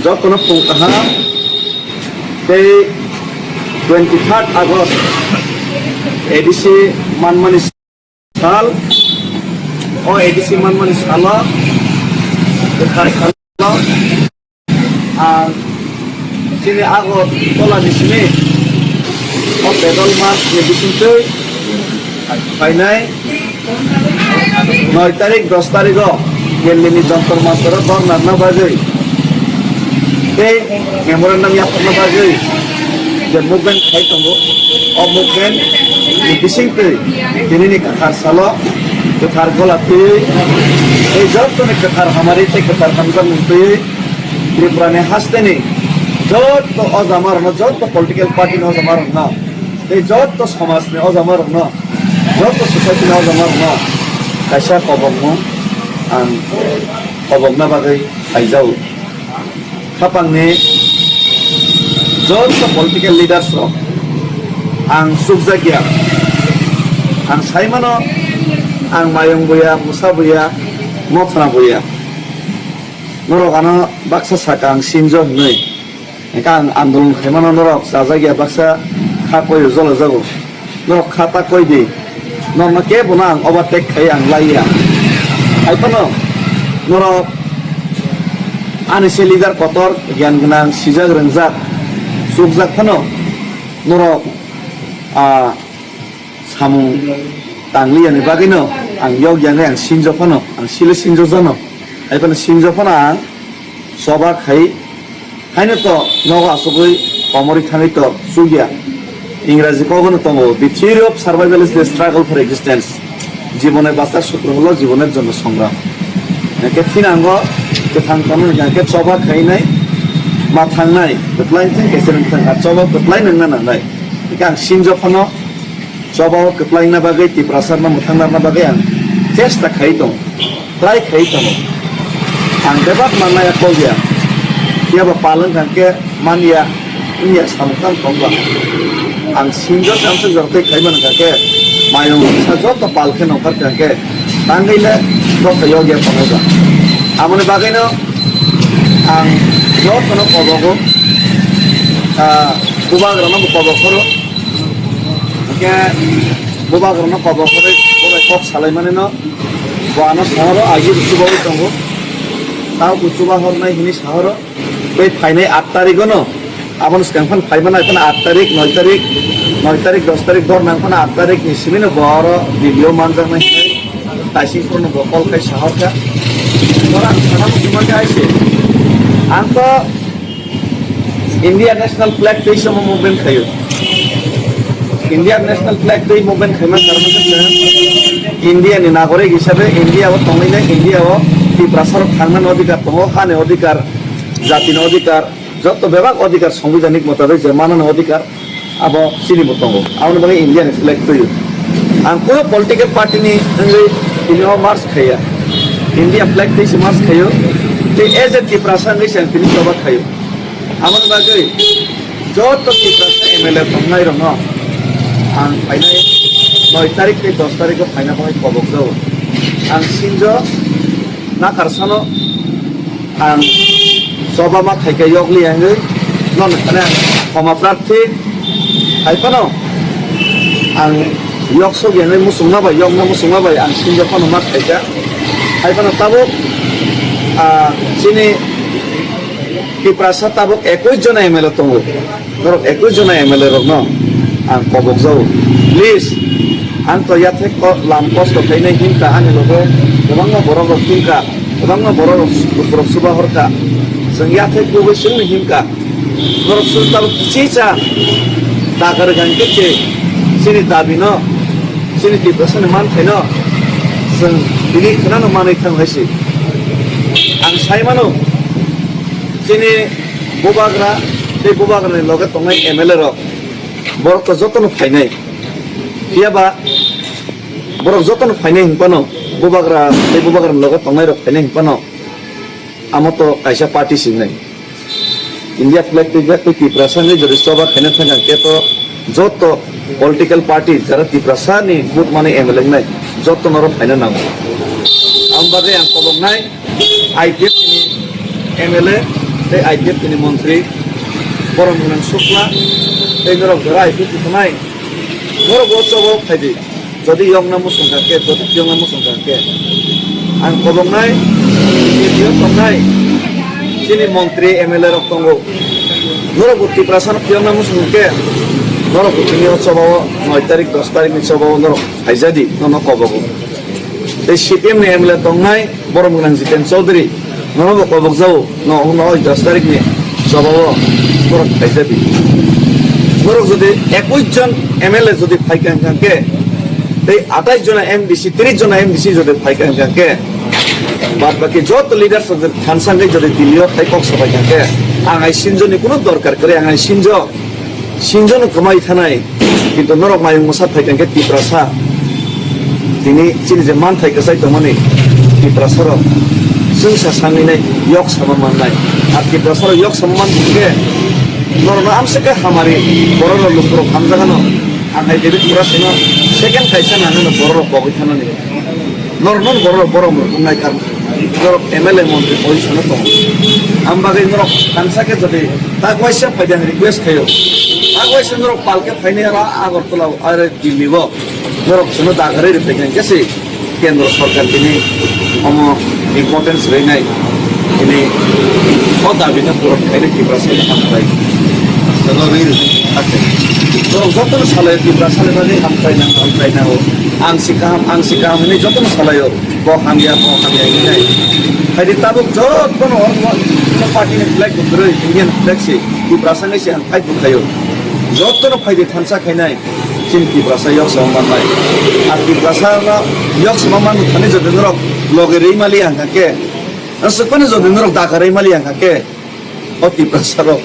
যতন পুংকাহা এই 23 August ADC মানমানি সাল ও এডিসি মানমানি সাল আর চিনি আগত তলা দিছিনি ও পেডল মাস মেডিসিনটো ফাইনাই 9 তারিখ 10 তারিখ গেলিনি যন্তর মাত্র দর নানা বাজে এই মেমোরেন্ডাম ইয়াপনা বাজে যে মুভমেন্ট খাইতাঙ্গো ও মুভমেন্ট বিসিংতে দিনিনি কাথার সালো কাথার গলাতে এই যতনে কাথার हमारे ते কাথার হামজার মুতে ত্রিপুরানে হাসতেনি যত অজামার না যত পলিটিক্যাল পার্টি না অজামার না এই যত সমাজ নে অজামার না যত সোসাইটি না অজামার না কাইসা কবমো আং কবমনা বাগै আইজাও খাপাংনে যত পলিটিক্যাল লিডার্স आं सुखजागिया आं साइमानो आं मायं बुया मुसा बुया मथना बुया नरकानो बाक्सा साका आं सिनजो नै एका आं आन्दोलन खाइमानो नरक जाजागिया बाक्सा खापय जल जागो नरक खाता कय दि नरमा के बना आं ओभारटेक खाइ आं लाइया आइफानो नरक आनिसे लिडार कतर ज्ञान गोनां सिजाग रोंजाक सुखजाक फानो नरक सामु तांलियानि बागैनो आं यगियानो आं सिनजफानो आं सिले सिनजजानो आइफानो सिनजफानो आं सबा खाइ खाइनो तो नग आसुगै कमरि थाङै तो सुगिया इंराजि कगनो तंगो the theory of survival is the struggle for existence जीवने बाঁচার সূত্র হলো জীবনের জন্য সংগ্রাম একে থিনাঙ্গ কে থাংতানো কে सबा खाइनाय मा थांनाय कतलाइन थें केसेरन थां सबा कतलाइन नंना नालाय आं सिनजफानो सबाव कतलाइना बागै तिप्रासारना मुथांनारना बागै आं चेष्टा खाइ दं ट्राई खाइ दं आं बेबाद माननाया कौया कियाबा पालन खांके मानिया इनिया सामखां दंबा आं सिनजो सामसे जरते खाइमान खाके मायं सा जत पालखे नखर खाके तांगैले दत योगिया पनोगा आमने बागैनो आं जतनो कबगो बुबाग्रानो कबखरो के बुबाग्रानो कबखरो बबाय कक सालायमाने न बानो सहरो आगि रुसुबाव दंगो ताव गुसुबा हरनाय हिनि सहरो बै फाइनाय 8 तारिख न आबन स्कांफान फाइमाना इफान 8 तारिख 9 तारिख 10 तारिख दर नांफाना 8 तारिख नि सिमिनो बर भिडिअ मानजानाय तासिफोरनो बकल खाय सहरका तरा साना मुसलमान आइसे आं तो इंडिया नेशनल फ्लैग दे समय मूवमेंट खायो इंडिया नेशनल फ्लैग दे मूवमेंट खाइमा कारण इंडिया नि नागरिक हिसाबै इंडिया व तंगैना इंडिया व तिप्रासार थांनान अधिकार दङ हाने अधिकार जातिनि अधिकार जत बेबाग अधिकार संविधानिक मताबै जे मानन अधिकार अब सिनिबो दङ आउन बागै इंडिया नि फ्लैग दयो आं कोनो पॉलिटिकल पार्टी नि इनो मार्च खाया इंडिया फ्लैग दे मार्च खायो ते एज ए तिप्रासार नि सेंटिनि सबा खायो आमन बागै जत तिप्रासा एमएलए थांनाय रङ आं फाइनाय 9 तारिख ते 10 तारिख फाइना बागै कबक जाव आं सिनजो ना कारसानो आं सबा मा खाइके यगलि आङै नन खाने क्षमा प्रार्थी खाइपानो आं यगसो गेनै मुसुंना बाय यगना मुसुंना बाय आं सिनजो फानो मा खाइका खाइपानो ताबो सिनि तिप्रासा ताबो 21 जना एमएलए दङ धरक 21 जना एमएलए रक न आं कबक जाव प्लिज आं तो याथे लाम कष्ट थायनाय हिंका आंनि लगे गोबां बर' हिंका गोबां बर' सुबा हरका जों याथे गुबै जोंनि हिंका बर' सुलतान चिचा दागर गांके सिनि दाबिनो सिनि तिप्रासानि मान थायनो जों बिनि खोनानो मानै थांनायसै आं साइमानो सिनि बुबाग्रा बे बुबाग्रानि लगे तंनाय एमएलए रक बरक जतन फाइनाय कियाबा बरक जतन फाइनाय हिंपानो बुबाग्रा बे बुबाग्रानि लगे तंनाय रक फाइनाय हिंपानो आमतो कायसा पार्टी सिंनाय इंडिया फ्लैग ते तिप्रासानि जदि सबा खाइना थांगा के तो जत पॉलिटिकल पार्टी जरा तिप्रासानि बुट माने एमएलए नाय जत नर फाइना नांगौ आं बागै आं कबकनाय आइपिएफ नि MLA tei IPF ni mantri borok bunan Shukla tei norok rai tu tunai norok bosobo phaidi jodi yongna musungkake jodi yongna musungkake ang kobongnai video tongnai sini mantri MLA rok tongo norok buti prasan yongna musungke norok buti otsobo 9 tarik 10 tarik ni sobo norok haijadi nono kobogo tei CPM ni MLA tongnai borok bunan Jiten Chaudhary norok kobog jau no 10 tarik ni sobo norok haijadi norok jodi 21 জন MLA jodi phaikangkake tei 28 jona MDC 30 jona MDC jodi phaikangkake বাদ বাকি যত leader সদের খানসাঙ্গে যদি দিল্লিও তাই cock সবাই থাকে আঙাই সিনজনি কোনো দরকার করে আঙাই সিনজন কমাই থানাই কিন্তু নরক মায়ং মশা থাইকাঙ্গে টিপ্রাসা তিনি চিনি যে মান থাইকে চাই তমনি টিপ্রাসার जों सासांगिनाय yok samamanनाय আর টিপ্রাসার yok samaman দিকে নরনা আমসেকে হামারি বড় লোকর হামজাগানো আঙাই দেবি টিপ্রাসিনো সেকেন্ড খাইছা নানো বড় বগই থানানি নরনন বড় মুনাই কার norok MLA mantri position to ambagai norok kansake jodi tagwaisa paidan request khayo tagwaisa norok palke phaine ara agartala are dillibo norok suno dagare re paidan kese kendra sarkar tini omo importance renai ini oda bina pura khaine ki prasai hampai salori ate norok joton salai ki prasai bani hampai na ho ang sikam ini joton salayo bo hamya ini hari tabuk jod kono party ni flag gudre Indian flag se ki prasang se ang fight bukhayo jod kono fight thansa khainai chin ki prasa yok saman nai ar ki prasa na yok saman thane jod norok loge rei mali ang ke asukone jod norok da kare mali ang ke oti prasa ro